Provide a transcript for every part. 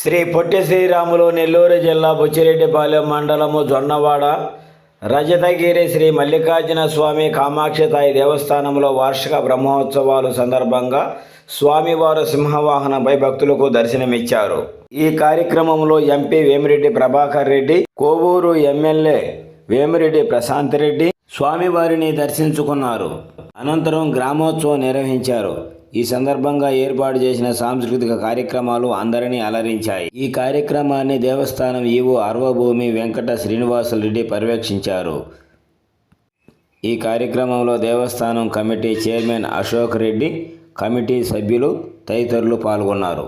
శ్రీ పొట్టి శ్రీరాములు నెల్లూరు జిల్లా బుచ్చిరెడ్డిపాలెం మండలము జొన్నవాడ రజతగిరి శ్రీ మల్లికార్జున స్వామి కామాక్షితాయి దేవస్థానంలో వార్షిక బ్రహ్మోత్సవాలు సందర్భంగా స్వామివారు సింహవాహనంపై భక్తులకు దర్శనమిచ్చారు. ఈ కార్యక్రమంలో ఎంపీ వేమిరెడ్డి ప్రభాకర్ రెడ్డి, కోవూరు ఎమ్మెల్యే వేమిరెడ్డి ప్రశాంత్ రెడ్డి స్వామివారిని దర్శించుకున్నారు. అనంతరం గ్రామోత్సవం నిర్వహించారు. ఈ సందర్భంగా ఏర్పాటు చేసిన సాంస్కృతిక కార్యక్రమాలు అందరినీ అలరించాయి. ఈ కార్యక్రమాన్ని దేవస్థానం ఈవో అర్వభూమి వెంకట శ్రీనివాసరెడ్డి పర్యవేక్షించారు. ఈ కార్యక్రమంలో దేవస్థానం committee chairman Ashok Reddy, committee సభ్యులు తదితరులు పాల్గొన్నారు.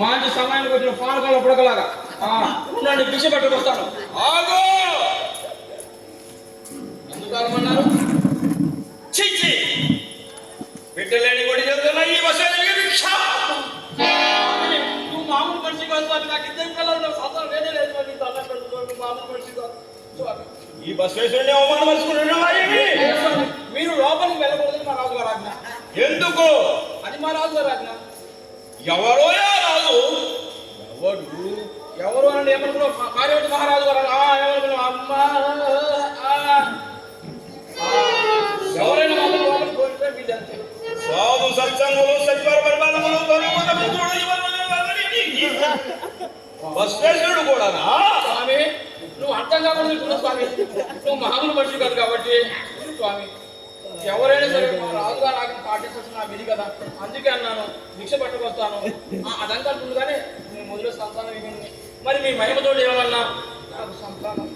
మంచి సమయానికి వచ్చిన పానకాల పుడకలాగా ఉండండి, భిక్ష పట్టుకొస్తాను. ఆగో ఎందుకు ఆగమన్నారు? చిచ్చి పెట్టలేని కొడి చెప్తున్నా ఈ బస్సు భిక్ష. నువ్వు మామూలు మనిషి కాదు స్వామి, నాకు ఇద్దరు పిల్లలు సంతానం వేరే లేదు స్వామి, నీకు అన్నం పెడుతున్నావు, మామూలు మనిషి కాదు స్వామి. ఈ బస్సు వేసుకుని అవమానపరుచుకుంటున్నావా? మీరు లోపలికి వెళ్ళకూడదని మా రాజుగారు ఆజ్ఞ. ఎందుకు? అది మా రాజుగారు ఆజ్ఞ. ఎవరో రాదు. ఎవరు అని ఏమనుకున్నావు? కార్యవతి మహారాజు గారు ఏమనుకున్నావు? అమ్మా ఎవరైనా మమ్మల్ని లోపలికి కోరితే మీరు అంతే. సాధు సత్సంగులు సత్వర పరిపాలనలు బస్వేశ్వరుడు కూడానా? స్వామి నువ్వు అర్థం కాకుండా స్వామి, నువ్వు మామూలు మనిషి కాదు కాబట్టి స్వామి, ఎవరైనా సరే మా రాజుగారు ఆజ్ఞ పాటించాల్సిన నా విధి కదా, అందుకే అన్నాను భిక్ష పట్టుకొస్తాను. అదంతా ముందుగానే నేను మొదలు సంతానం ఇవ్వండి. మరి మీ మహిమతోటి ఏమన్నా నాకు సంతానం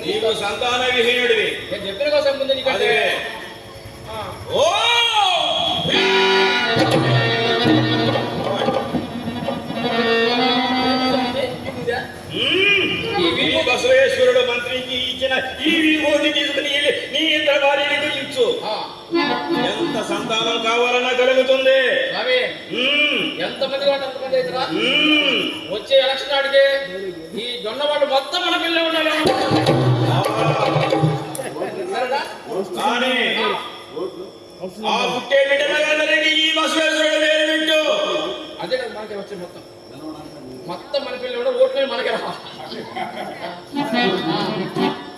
నీకు సంతాన విహీనుడివి నేను చెప్పిన కోసం ముందు నీకంటే ఓ బసవేశ్వరుడు మంత్రికి ఇచ్చిన ఈ విభూతి తీసుకుని నీ ఇద్దరు భార్యలకు ఇచ్చు. ఎంత సంతానం కావాలన్నా కలుగుతుంది. ఎంతమంది వాళ్ళు ఎంతమంది అవుతారా? వచ్చే ఎలక్షన్ నాటికే ఈ జొన్న వాళ్ళు మొత్తం మన పిల్లలు ఉండాలి. కానీ ఆ పుట్టే బిడ్డలకి ఈ బసవేశ్వరుడు వేరు పెట్టు. అదే కదా మనకి వచ్చే మొత్తం మొత్తం మన పిల్లలు కూడా ఓట్లు మనకి రా.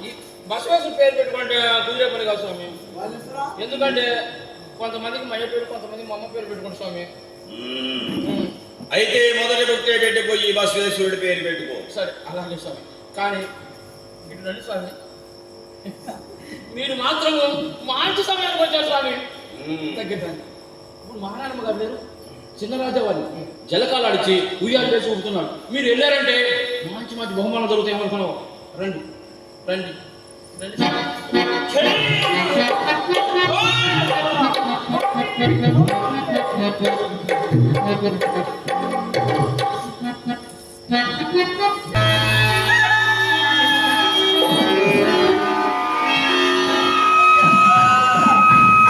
ఈ బసవేశ్వరుడు పేరు పెట్టుకుంటే కుదిరే పని కాదు స్వామి. ఎందుకంటే కొంతమందికి మయ్య పేరు, కొంతమందికి మా అమ్మ పేరు పెట్టుకోండి స్వామి. అయితే మొదటి పుట్టే బిడ్డకు ఈ బసవేశ్వరుడు పేరు పెట్టుకో. సరే అలాగే స్వామి. కానీ ఇటు రండి స్వామి, మీరు మాత్రం మంచి సమయానికి వచ్చారు స్వామి. తగ్గిద్దండి. ఇప్పుడు మహారాణమ్మ గారు లేరు, చిన్న రాజా వాళ్ళు జలకాలు ఆడిచి ఉయ్యాలు వేసి ఊపుతున్నాడు. మీరు వెళ్ళారంటే మంచి మంచి బహుమానం దొరుకుతాయి అనుకున్నావు. రండి రండి రండి.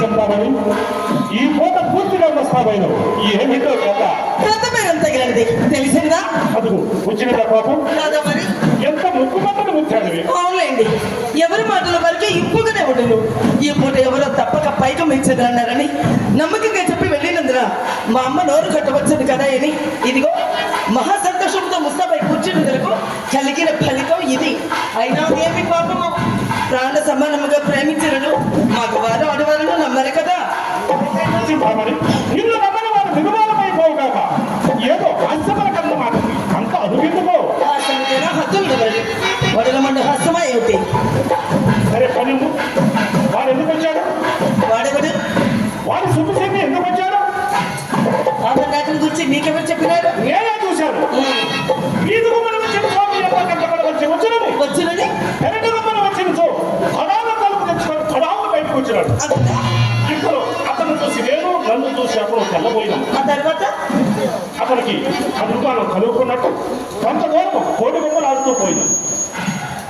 చెప్పామని ఈ పూట పూర్తిగా వస్తామైన ఏమిటో కథ తగినది తెలిసిందా? అదుగు వచ్చినదా పాపం? మరి ఎంత ముక్కుమంతను ముచ్చాడివి. అవునండి, ఎవరి మాటల వరకే ఇప్పుగానే ఉండను. ఈ పూట ఎవరో తప్పక పైకం ఇచ్చారన్నారని నమ్మకంగా చెప్పి వెళ్ళినందున మా అమ్మ నోరు కట్టవచ్చును కదా అని ఇదిగో మహా సంతోషంతో ముస్తాబై కూర్చున్నందుకు కలిగిన ఫలితం ఇది. అయినా ఏమి పాపము, ప్రాణ సమానముగా ప్రేమించను మగవారు ఆడవారును నమ్మరు కదా. నిన్ను నమ్మని వారు నిర్మాణమైపోవు కాక ఏదో హాస్యమల కన్నా మాట అంత అదుగెందుకో. హాస్యమైనా హద్దులు వడల మండ హాస్యమా ఏమిటి? సరే పని వాడు ఎందుకు వచ్చాడు? వాడెవడు? వాడు సుఖసేమి ఎందుకు వచ్చాడు? నాటిని గురించి మీకెవరు చెప్పినారు? నేనే చూశాను. వీధుకు మనం వచ్చిన స్వామి వచ్చినది వచ్చినది ఎరటకు మనం వచ్చిన సో అడాల తలుపు తెచ్చుకొని అడాలు బయటకు వచ్చినాడు. ఇప్పుడు అతను చూసి నేను నన్ను చూసి అప్పుడు తెల్లబోయినాను. ఆ తర్వాత అతనికి అదుగాను కలుగుకున్నట్టు కొంత దూరం కోడి బొమ్మలు ఆడుతూ పోయినాను.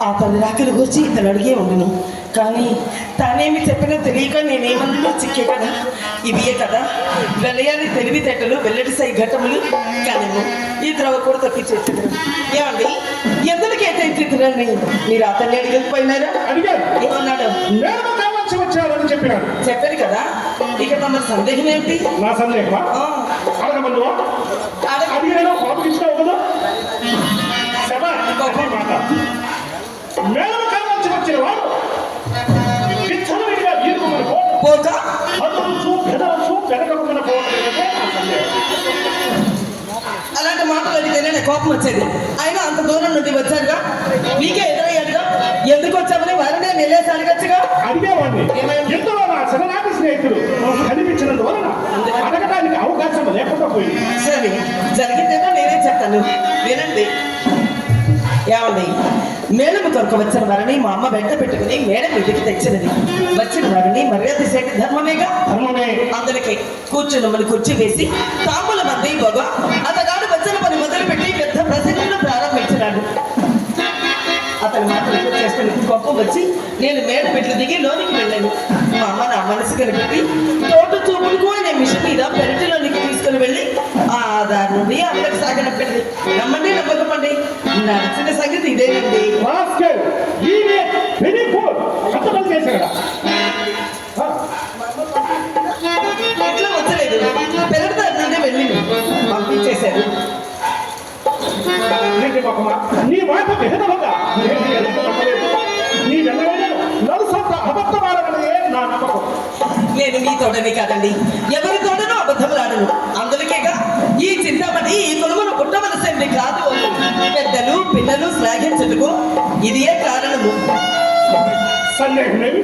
ఆ పని రాకల గురించి ఇతను అడిగే ఉండను, కానీ తానేమి చెప్పినా తెలియక నేనేమన్నా చిక్కే కదా. ఇవియే కదా వెలయాన్ని తెలివితేటలు, వెల్లడి సై ఘటములు. కానీ ఈ ద్రవ కూడా తప్పించేసారు. ఏమండి ఎందుకు ఏతైతున్నారని మీరు అతన్ని అడిగకపోయినారా? అడిగారు. ఏమన్నాడు? వచ్చారని చెప్పినాడు. చెప్పారు కదా. ఇక తమ సందేహం ఏమిటి? నా సందేహమా? అడగమందువా? అడిగినా కోపగించినావు కదా. మాట మేడం కావాల్సి వచ్చిన వాడు విచ్చలవిడిగా ఈదుకుని పోక అదురుచు పెదవచ్చు పెరగకుండా పోవడమే నా సందేహం. అలాంటి మాటలు అడిగితేనే కోపం వచ్చేది. అయినా అంత దూరం నుండి వచ్చారుగా, మీకే ఎదురయ్యాడుగా. ఎందుకు వచ్చామని వారినే నిలేసి అడగచ్చుగా. అడిగేవాడిని. ఎంతలో నా చిన్ననాటి స్నేహితుడు కనిపించినందువలన అడగడానికి అవకాశం లేకుండా పోయింది. సరే జరిగిందేదో నేనే చెప్తాను వినండి. ఏమండి మేడము కొరకు వచ్చిన వారిని మా అమ్మ వెంట పెట్టుకుని మేడం ఇంటికి తెచ్చినది. వచ్చిన వారిని మర్యాద చేసే ధర్మమేగా. ధర్మమే. అందరికి కూర్చున్నమని కుర్చీ వేసి తాముల వచ్చి నేను మేడ మెట్లు దిగి లోనికి వెళ్ళాను. మా అమ్మ నా మనసు కనిపెట్టి తోట చూపులకు అనే మిషన్ మీద పెరటిలోనికి తీసుకుని వెళ్ళి ఆ దారి నుండి అమ్మకి సాగనప్పింది. నమ్మండి నమ్మకమండి, నడిచిన సంగతి ఇదేనండి. రాస్కెల్, ఈయనే పెరిగిపోడు. అర్థం చేశాడా? ఎట్లా వచ్చలేదు, పెరటి దారి నుండి వెళ్ళి పంపించేశారు. నీ మాట వినవగా నీ వెళ్ళలేదు నలుసంత అబద్ధమాడమనే నా నమ్మకం. నేను మీ తోటని కాదండి, ఎవరి తోటనో అబద్ధములాడను. అందుకేగా ఈ చింతామణి ఈ కొలుమును పుట్టవలసింది కాదు. పెద్దలు పిల్లలు శ్లాఘించుటకు ఇదియే కారణము. సందేహమేమి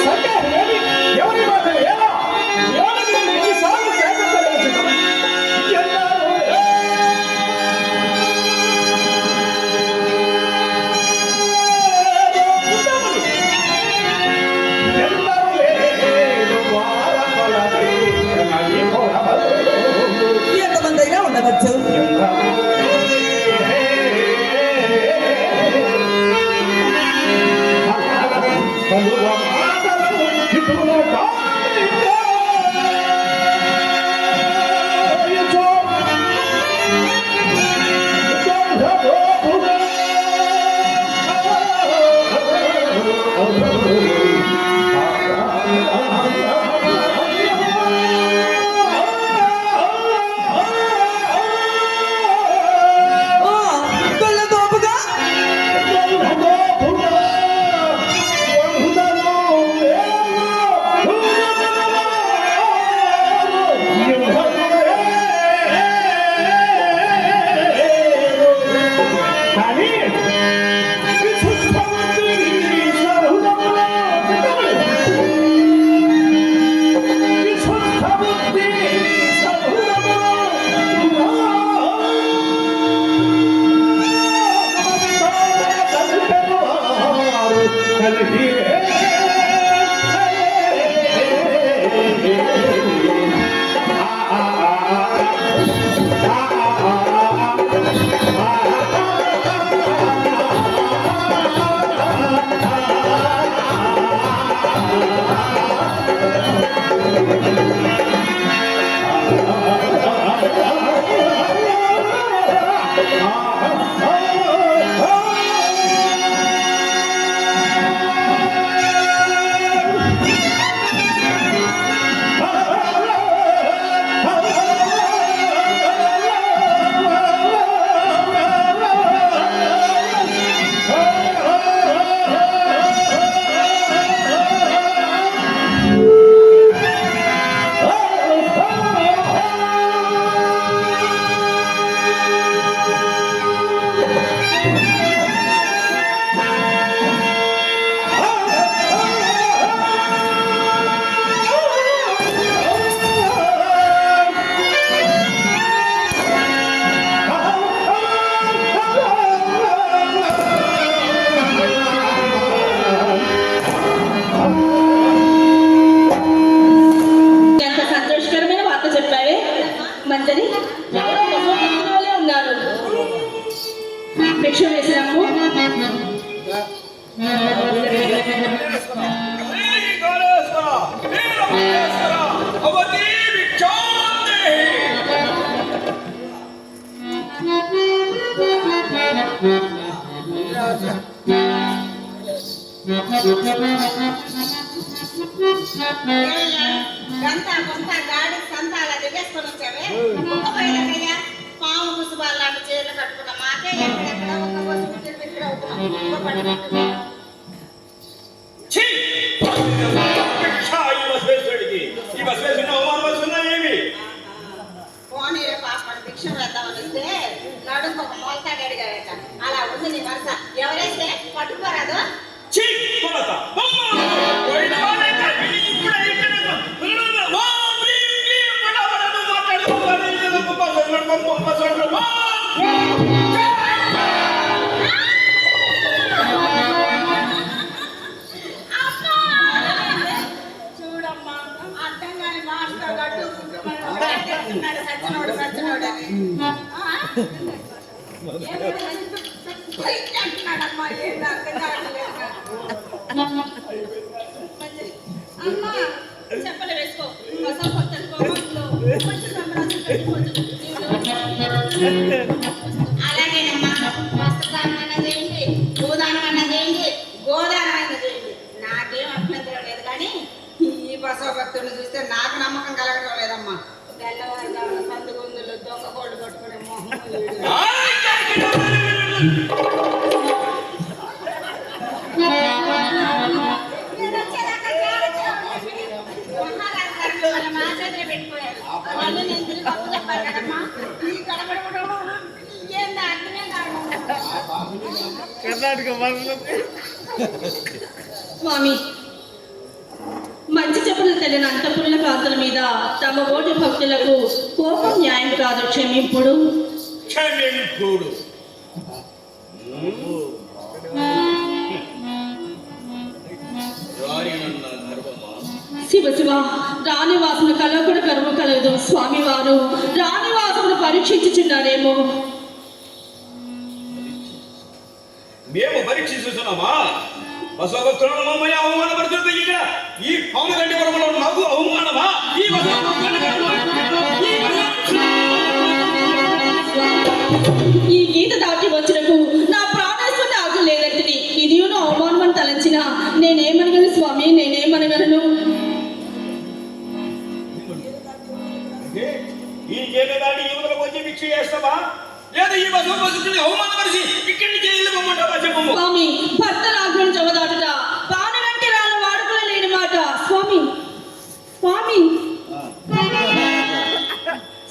సందేహమేమి ఎవరి మాట ఎలా ఎన్నిసార్లు సేకరించలేదు. ఎంతమంది అయినా ఉండవచ్చు. మంజరి ఉన్నారు. భిక్ష వేసినాము. గంతా కొంత గాడి సంతాల దిగేసుకొని వచ్చావే. ఒక్కపోయినయ్యా పాము ముసుబాలు లాంటి చీరలు కట్టుకున్న మాకే ఎక్కడెక్కడ ఒక్క కోసం పిల్లలు అవుతున్నాం. పోనీ పాపడి భిక్ష వేద్దామని వస్తే నడుము ఒక మొలతాడు అడిగాడట. అలా ఉంది నీ వరుస. ఎవరైతే పట్టుకోరాదు. చూడమ్మా అర్థం కాని మాస్టర్ గట్టు సచ్చినోడు సచ్చినోడని అంటున్నాడమ్మా. ఏంటి అర్థం కావట్లేదు. మంచిది. అమ్మా చెప్పలు వేసుకో అసలు కొత్తలు కోపంలో కొంచెం సంబరాలు కట్టిపోతుంది అలాగేనమ్మా వస్త్రదానం అన్నది ఏంటి భూదానం అన్నది ఏంటి గోదానం అన్నది ఏంటి నాకేం అభ్యంతరం లేదు కానీ ఈ బసవ భక్తుడిని చూస్తే నాకు నమ్మకం కలగడం లేదమ్మా తెల్లవారుజామున సందు గుందులు దొంగ కోళ్ళు కొట్టుకునే మొహం స్వామి మంచి చెప్పులు తెలియని అంతపురుల కాంతుల మీద తమ ఓటి భక్తులకు కోపం న్యాయం కాదు క్షమింపుడు క్షమింపుడు శివ శివ రాణివాసును కలవకుడు కర్మ కలగదు స్వామివారు రాణివాసును పరీక్షించుచున్నారేమో మేము పరీక్షిస్తున్నామా బసవభక్తులను మమ్మల్ని అవమానపడుతుంది ఇక్కడ ఈ పవన గంటి వరంలో నాకు అవమానమా ఈ ఈ గీత దాటి వచ్చినకు నా ప్రాణేశ్వరుని ఆజు లేదంటే ఇది అవమానం తలంచిన నేనేమనగలను స్వామి నేనేమనగలను ఈ గీత దాటి యువతలకు వచ్చి భిక్ష చేస్తావా లేదా ఈ బసవభక్తుని అవమానపరిచి ఇక్కడి నుంచి వెళ్ళిపోమంటావా చెప్పము స్వామి భర్త ఆజ్ఞను జవదాటుట పానగంటి రాళ్ళు వాడుకునే లేని మాట స్వామి స్వామి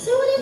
సూర్య